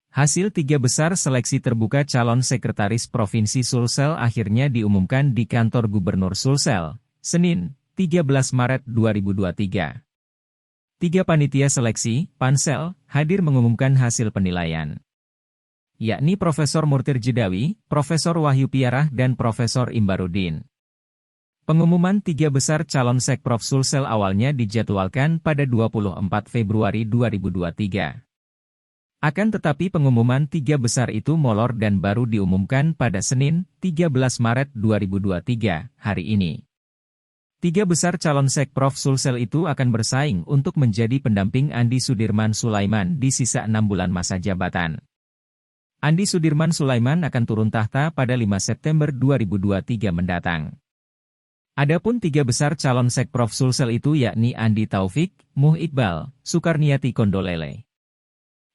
Hasil 3 besar seleksi terbuka calon sekretaris Provinsi Sulsel akhirnya diumumkan di kantor Gubernur Sulsel, Senin, 13 Maret 2023. 3 panitia seleksi, Pansel, hadir mengumumkan hasil penilaian, yakni Profesor Murtir Jedawi, Profesor Wahyu Piarah dan Profesor Imbarudin. Pengumuman 3 besar calon Sekprov Sulsel awalnya dijadwalkan pada 24 Februari 2023. Akan tetapi pengumuman 3 besar itu molor dan baru diumumkan pada Senin, 13 Maret 2023, hari ini. 3 besar calon Sekprov Sulsel itu akan bersaing untuk menjadi pendamping Andi Sudirman Sulaiman di sisa 6 bulan masa jabatan. Andi Sudirman Sulaiman akan turun tahta pada 5 September 2023 mendatang. Adapun 3 besar calon Sekprov Sulsel itu yakni Andi Taufik, Muh Iqbal, Sukarniati Kondolele.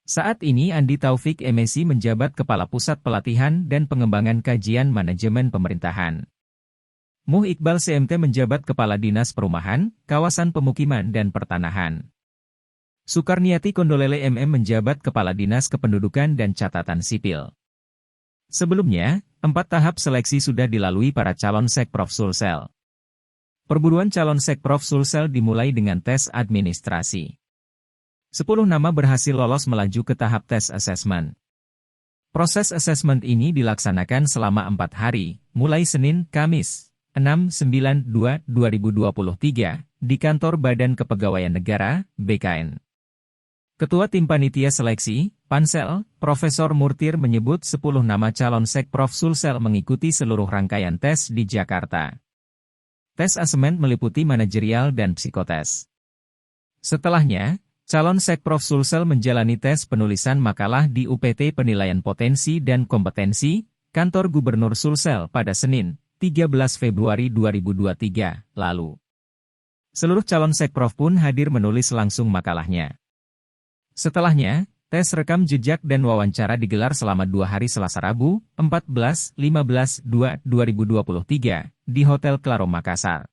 Saat ini Andi Taufik MSI menjabat Kepala Pusat Pelatihan dan Pengembangan Kajian Manajemen Pemerintahan. Muh Iqbal CMT menjabat Kepala Dinas Perumahan, Kawasan Pemukiman dan Pertanahan. Sukarniati Kondolele MM menjabat Kepala Dinas Kependudukan dan Catatan Sipil. Sebelumnya, 4 tahap seleksi sudah dilalui para calon Sekprov Sulsel. Perburuan calon Sekprov Sulsel dimulai dengan tes administrasi. 10 nama berhasil lolos melaju ke tahap tes assessment. Proses assessment ini dilaksanakan selama 4 hari, mulai Senin, Kamis, 6/9/2023, di Kantor Badan Kepegawaian Negara, BKN. Ketua Tim Panitia Seleksi, Pansel, Profesor Murtir menyebut 10 nama calon Sekprov Sulsel mengikuti seluruh rangkaian tes di Jakarta. Tes asesmen meliputi manajerial dan psikotes. Setelahnya, calon Sekprov Sulsel menjalani tes penulisan makalah di UPT Penilaian Potensi dan Kompetensi, Kantor Gubernur Sulsel pada Senin, 13 Februari 2023, lalu. Seluruh calon Sekprov pun hadir menulis langsung makalahnya. Setelahnya, tes rekam jejak dan wawancara digelar selama 2 hari Selasa Rabu, 14-15-2-2023, di Hotel Claro Makassar.